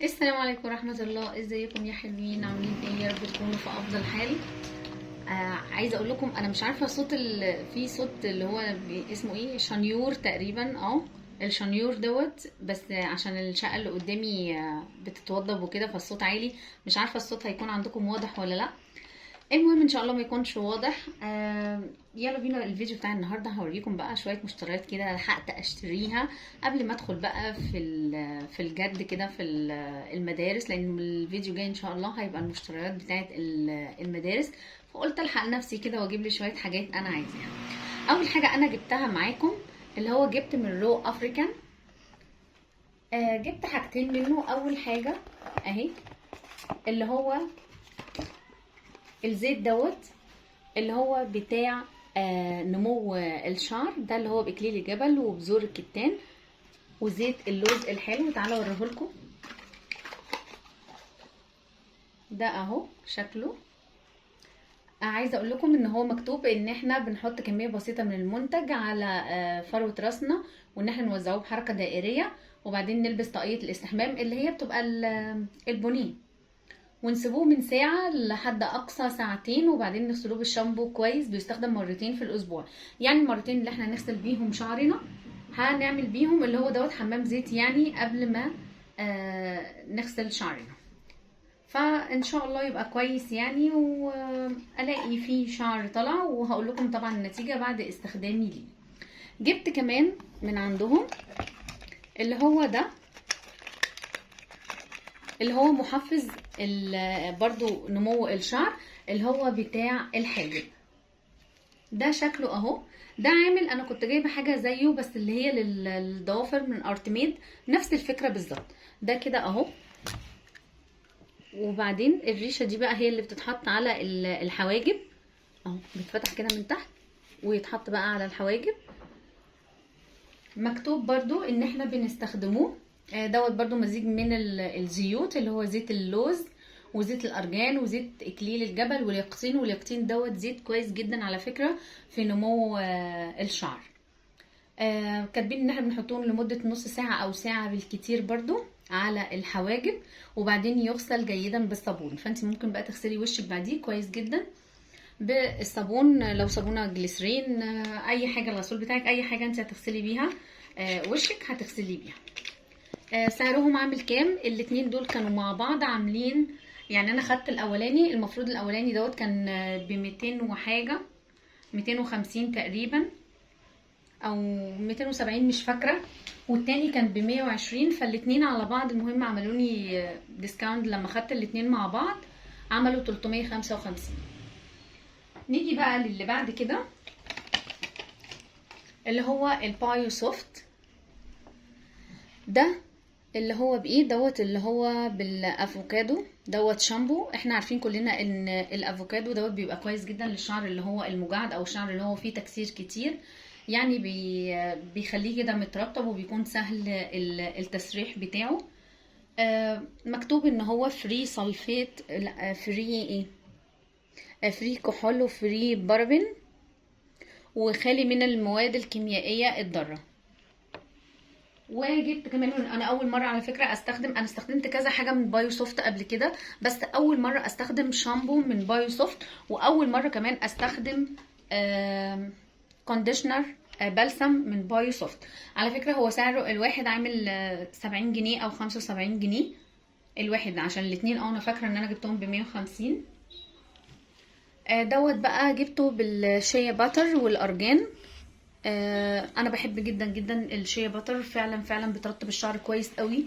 السلام عليكم ورحمة الله. ازيكم يا حلوين؟ عاملين ايه؟ يا رب تكونوا في افضل حال. عايزة اقول لكم انا مش عارفة صوت في صوت اللي هو اسمه ايه، شنيور تقريبا. الشنيور دوت، بس عشان الشقة اللي قدامي بتتوضب وكده فالصوت عالي. مش عارفة الصوت هيكون عندكم واضح ولا لا. المهم ان شاء الله ما يكونش واضح. يلا بينا الفيديو بتاع النهارده. هوريكم بقى شويه مشتريات كده لحقت اشتريها قبل ما ادخل بقى في الجد كده في المدارس، لان الفيديو جاي ان شاء الله هيبقى المشتريات بتاعه المدارس. فقلت الحق نفسي كده واجيب لي شويه حاجات انا عايزاها. اول حاجه انا جبتها معاكم اللي هو جبت من رو افريكان. جبت حاجتين منه. اول حاجه اهي اللي هو الزيت دوت اللي هو بتاع نمو الشعر ده، اللي هو باكليل الجبل وبذور الكتان وزيت اللوز الحلو. تعالوا اوريهولكم. ده اهو شكله. عايزه اقول لكم ان هو مكتوب ان احنا بنحط كميه بسيطه من المنتج على فروه راسنا، وان احنا نوزعوه بحركه دائريه، وبعدين نلبس طاقيه الاستحمام اللي هي بتبقى البنيه، ونسيبوه من ساعة لحد أقصى ساعتين، وبعدين نغسلوه بالشامبو كويس. بيستخدم مرتين في الأسبوع، يعني المرتين اللي احنا نغسل بيهم شعرنا هنعمل بيهم اللي هو دوت حمام زيت، يعني قبل ما نغسل شعرنا. فإن شاء الله يبقى كويس يعني، وألاقي فيه شعر طلع، وهقول لكم طبعا النتيجة بعد استخدامي ليه. جبت كمان من عندهم اللي هو ده، اللي هو محفز برضو نمو الشعر، اللي هو بتاع الحاجب. ده شكله اهو. ده عامل، انا كنت جايبه حاجه زيه بس اللي هي للضوافر من ارتميد، نفس الفكره بالظبط. ده كده اهو. وبعدين الريشه دي بقى هي اللي بتتحط على الحواجب اهو، بتفتح كده من تحت ويتحط بقى على الحواجب. مكتوب برضو ان احنا بنستخدموه دوت برضو مزيج من الزيوت، اللي هو زيت اللوز وزيت الارجان وزيت اكليل الجبل واليقطين. واليقطين دوت زيت كويس جدا على فكرة في نمو الشعر. كاتبين ان احنا بنحطهم لمدة نص ساعة او ساعة بالكتير برضو على الحواجب، وبعدين يغسل جيدا بالصابون. فانت ممكن بقى تغسلي وشك بعديه كويس جدا بالصابون، لو صابونه جليسرين، اي حاجه، الغسول بتاعك، اي حاجه انت هتغسلي بيها وشك هتغسلي بيها. سعرهم عامل كام؟ الاتنين دول كانوا مع بعض عاملين، يعني انا خدت الاولاني، المفروض الاولاني دوت كان ب200 وحاجه، 250 تقريبا او 270 مش فاكره، والتاني كان ب120. فالاتنين على بعض المهم عملوني ديسكاونت لما خدت الاتنين مع بعض، عملوا 355. نيجي بقى للي بعد كده اللي هو البايو سوفت. ده اللي هو بايه دوت، اللي هو بالافوكادو دوت شامبو. احنا عارفين كلنا ان الافوكادو دوت بيبقى كويس جدا للشعر اللي هو المجعد او الشعر اللي هو فيه تكسير كتير، يعني بيخليه كده مترطب وبيكون سهل التسريح بتاعه. مكتوب ان هو فري سلفيت، لا فري ايه، فري كحول وفري بارابين، وخالي من المواد الكيميائيه الضاره. وجبت كمان، انا اول مره على فكره استخدم، انا استخدمت كذا حاجه من بايو سوفت قبل كده، بس اول مره استخدم شامبو من بايو سوفت، واول مره كمان استخدم كونديشنر بلسم من بايو سوفت. على فكره هو سعره الواحد عامل 70 جنيه او 75 جنيه الواحد، عشان الاتنين انا فاكره ان انا جبتهم ب150. دوت بقى جبته بالشيا باتر والارجان. انا بحب جدا جدا الشيا باتر، فعلا فعلا بترطب الشعر كويس قوي.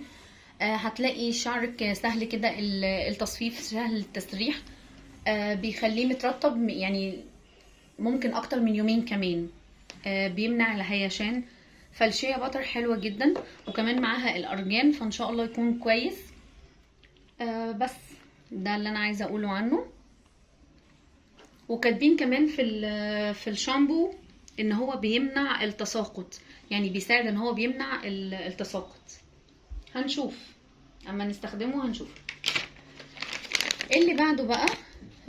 هتلاقي شعرك سهل كده التصفيف، سهل التسريح، بيخليه مترطب يعني ممكن اكتر من يومين كمان. بيمنع الهيشان. فالشيا باتر حلوة جدا، وكمان معاها الارجان، فان شاء الله يكون كويس. بس ده اللي انا عايزه اقوله عنه. وكاتبين كمان في الشامبو ان هو بيمنع التساقط، يعني بيساعد ان هو بيمنع التساقط. هنشوف اما نستخدمه هنشوف. اللي بعده بقى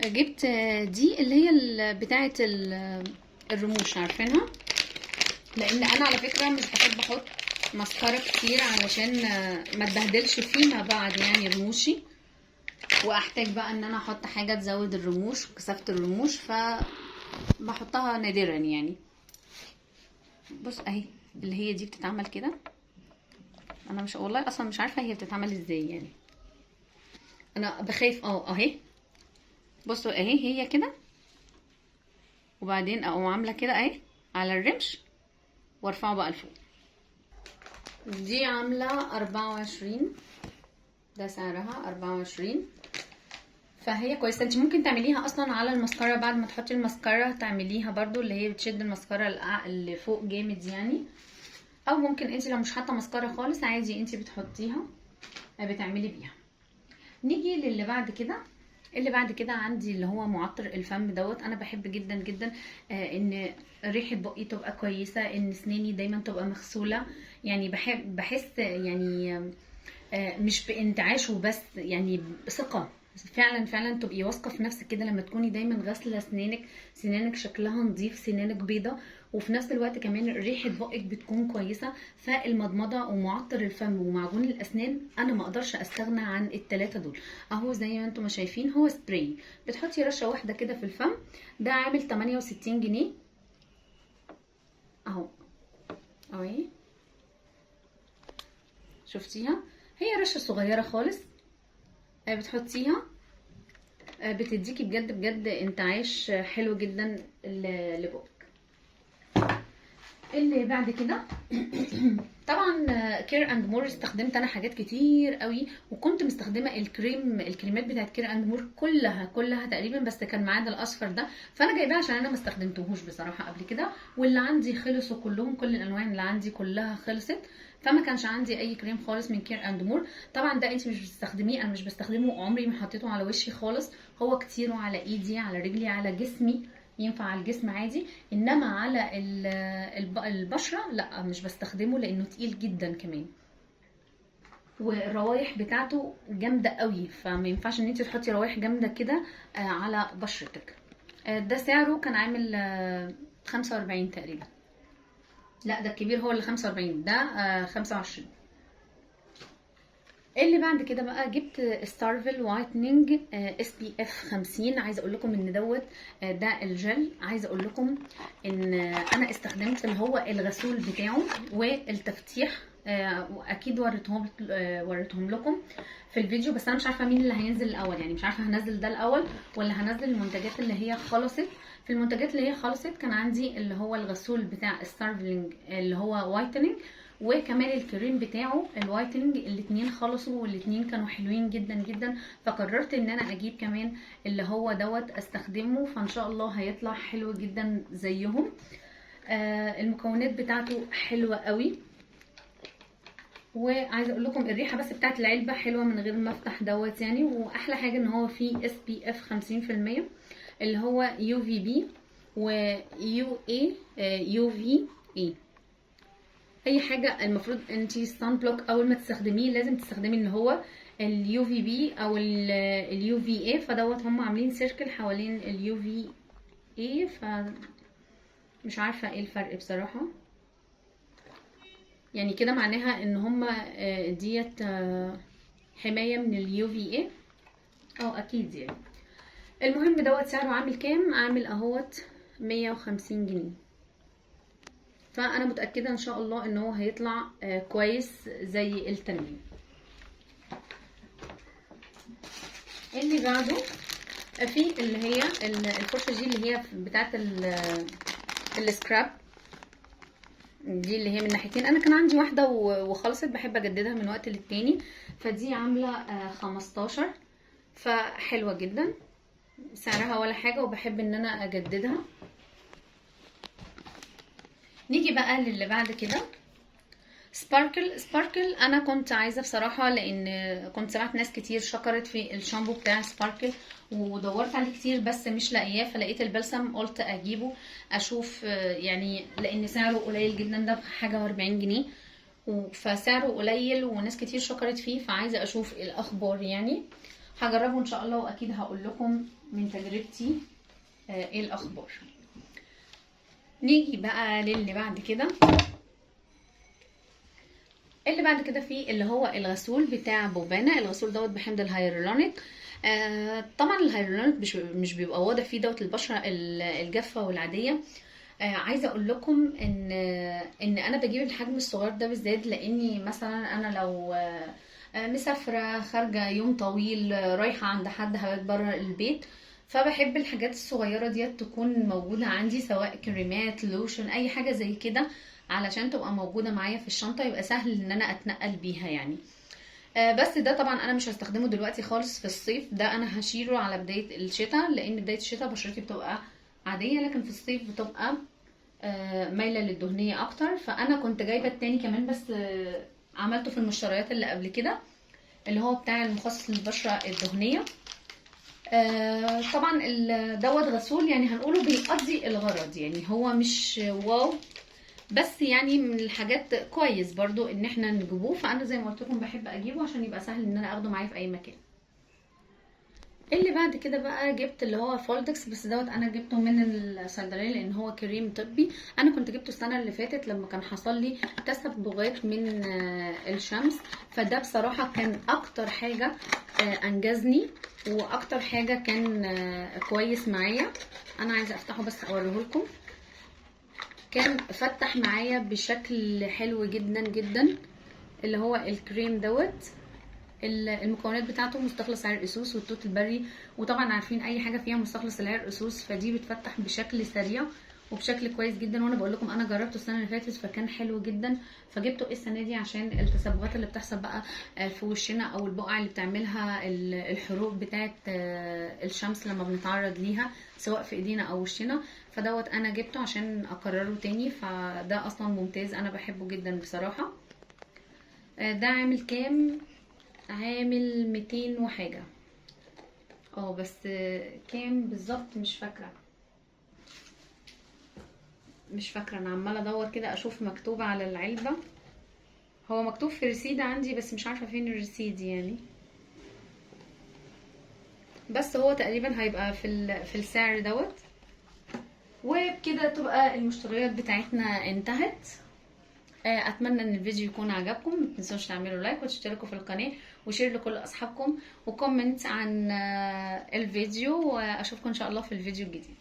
جبت دي اللي هي بتاعه الرموش، عارفينها، لان انا على فكره مش بحب احط ماسكارا كتير علشان ما اتبهدلش فيما بعد يعني رموشي، واحتاج بقى ان انا احط حاجه تزود الرموش وكثافه الرموش، ف بحطها نادرا يعني. بص اهي اللي هي دي بتتعمل كده، انا مش والله اصلا مش عارفه هي بتتعمل ازاي يعني، انا بخاف اهي. بصوا اهي هي كده، وبعدين اقوم عامله كده اهي على الرمش وارفعه بقى لفوق. دي عامله 24، ده سعرها 24، فهي كويسه. انت ممكن تعمليها اصلا على المسكره، بعد ما تحطي المسكره تعمليها برضو اللي هي بتشد المسكره اللي فوق جامد يعني، او ممكن انت لو مش حاطه مسكره خالص عادي انت بتحطيها بتعملي بيها. نيجي للي بعد كده. اللي بعد كده عندي اللي هو معطر الفم دوت. انا بحب جدا جدا ان ريحه بقي تبقى كويسه، ان اسناني دايما تبقى مغسوله، يعني بحس يعني مش بانتعاش وبس، يعني بثقه فعلا فعلا. تبقي واثقه في نفسك كده لما تكوني دايما غاسله اسنانك، سنانك شكلها نظيف، سنانك بيضه، وفي نفس الوقت كمان ريحه بقك بتكون كويسه. فالمضمضه ومعطر الفم ومعجون الاسنان انا ما اقدرش استغنى عن الثلاثه دول. اهو زي ما انتم شايفين هو سبراي، بتحطي رشه واحده كده في الفم، ده عامل 68 جنيه اهو. اهي شفتيها، هي رشه صغيره خالص بتحطيها بتديكي بجد بجد انتعاش حلو جدا لبقك. اللي بعد كده طبعا كير اند مور. استخدمت انا حاجات كتير قوي، وكنت مستخدمه الكريمات بتاعت كير اند مور كلها تقريبا، بس كان معانا الاصفر ده فانا جايباه عشان انا ما استخدمتهوش بصراحه قبل كده، واللي عندي خلصوا كلهم، كل الالوان اللي عندي كلها خلصت، فما كانش عندي اي كريم خالص من كير اند مور. طبعا ده انت مش بتستخدميه، انا مش بستخدمه، عمري ما حطيته على وشي خالص، هو كتير على ايدي على رجلي على جسمي، ينفع على الجسم عادي، انما على البشره لا مش بستخدمه لانه تقيل جدا كمان، والروايح بتاعته جامده قوي، فما ينفعش ان انت تحطي روايح جامده كده على بشرتك. ده سعره كان عامل 45 تقريبا، لا ده الكبير هو اللي 45، ده 25. اللي بعد كده بقى جبت ستارفل وايتنينج اس بي اف 50. عايزه اقول لكم ان دوت ده الجل. عايزه اقول لكم ان انا استخدمت اللي هو الغسول بتاعه والتفتيح، واكيد وريتهم لكم في الفيديو، بس انا مش عارفه مين اللي هينزل الاول، يعني مش عارفه هنزل ده الاول ولا هنزل المنتجات اللي هي خلصت. في المنتجات اللي هي خلصت كان عندي اللي هو الغسول بتاع ستارفلينج اللي هو وايتنينج، وكمان الكريم بتاعه الوايتنج، الاتنين خلصوا والاتنين كانوا حلوين جدا جدا، فقررت ان انا اجيب كمان اللي هو دوت استخدمه، فان شاء الله هيطلع حلو جدا زيهم. المكونات بتاعته حلوة قوي، وعايزه اقول لكم الريحه بس بتاعت العلبه حلوه من غير ما افتح دوت يعني، واحلى حاجه ان هو فيه اس بي اف 50% اللي هو يو في بي ويو اي يو في اي. اي حاجه المفروض انتي ستان بلوك اول ما تستخدميه لازم تستخدمي اللي هو اليو في بي او اليو في اي، فدوت هم عاملين سيركل حوالين اليو في اي، ف مش عارفه ايه الفرق بصراحه، يعني كده معناها ان هم ديت حمايه من اليو في اي اكيد يعني. المهم دوت سعره عامل كام؟ عامل اهوت 150 جنيه، فانا متاكده ان شاء الله ان هو هيطلع كويس زي التانيين. اللي بعده في اللي هي الفرشه دي اللي هي بتاعه السكراب دي، اللي هي من ناحيتين، انا كان عندي واحده وخلصت، بحب اجددها من وقت للتاني، فدي عامله 15، فحلوه جدا سعرها ولا حاجه، وبحب ان انا اجددها. نيجي بقى للي بعد كده سباركل. انا كنت عايزه بصراحه، لان كنت سمعت ناس كتير شكرت في الشامبو بتاع سباركل، ودورت عليه كتير بس مش لاقياه، فلقيت البلسم قلت اجيبه اشوف يعني، لان سعره قليل جدا، ده بحاجه و40 جنيه، فسعره قليل وناس كتير شكرت فيه، فعايزه اشوف الاخبار يعني، هجربه ان شاء الله واكيد هقول لكم من تجربتي ايه الاخبار. نيجي بقى للي بعد كده. اللي بعد كده فيه اللي هو الغسول بتاع بوبانا. الغسول دوت بحمض الهيالورونيك. طبعا الهيالورونيك مش بيبقى واضح فيه دوت البشره الجافه والعاديه. عايزه اقول لكم ان انا بجيب الحجم الصغير ده بالذات، لاني مثلا انا لو مسافره خارجه يوم طويل، رايحه عند حد هبات بره البيت، فبحب الحاجات الصغيره ديت تكون موجوده عندي، سواء كريمات، لوشن، اي حاجه زي كده، علشان تبقى موجوده معايا في الشنطه، يبقى سهل ان انا اتنقل بيها يعني. بس ده طبعا انا مش هستخدمه دلوقتي خالص في الصيف، ده انا هشيله على بدايه الشتاء، لان بدايه الشتاء بشرتي بتبقى عاديه، لكن في الصيف بتبقى مايله للدهنيه اكتر. فانا كنت جايبه التاني كمان، بس عملته في المشتريات اللي قبل كده، اللي هو بتاع المخصص للبشره الدهنيه. طبعا دوت غسول يعني هنقوله بيقضي الغرض، يعني هو مش واو، بس يعني من الحاجات كويس برضو ان احنا نجيبوه. فانا زي ما قلت لكم بحب اجيبه عشان يبقى سهل ان انا اخده معايا في اي مكان. اللي بعد كده بقى جبت اللي هو فولدكس، بس دوت انا جبته من الصيدليه لان هو كريم طبي. انا كنت جبته السنه اللي فاتت لما كان حصل لي تسبغات من الشمس، فده بصراحه كان اكتر حاجه انجزني، واكتر حاجه كان كويس معايا. انا عايزه افتحه بس اوريه لكم. كان فتح معايا بشكل حلو جدا جدا، اللي هو الكريم دوت. المكونات بتاعته مستخلص عرق سوس والتوت البري، وطبعا عارفين اي حاجه فيها مستخلص العرق سوس فدي بتفتح بشكل سريع وبشكل كويس جدا. وانا بقول لكم انا جربته السنه اللي فاتت فكان حلو جدا، فجبته السنه دي عشان التصبغات اللي بتحصل بقى في وشنا، او البقع اللي بتعملها الحروق بتاعه الشمس لما بنتعرض ليها، سواء في ايدينا او وشنا. فدوت انا جبته عشان اكرره تاني، فده اصلا ممتاز، انا بحبه جدا بصراحه. ده عامل كام؟ عامل 200 وحاجة. بس كام بالظبط مش فاكرة انا عمالة ادور كده اشوف مكتوب على العلبة. هو مكتوب في ريسيد عندي بس مش عارفة فين الريسيد يعني، بس هو تقريبا هيبقى في السعر دوت. وبكده تبقى المشتريات بتاعتنا انتهت. اتمنى ان الفيديو يكون عجبكم، متنسوش تعملوا لايك وتشتركوا في القناة وشير لكل اصحابكم وكومنت عن الفيديو، واشوفكم ان شاء الله في الفيديو الجديد.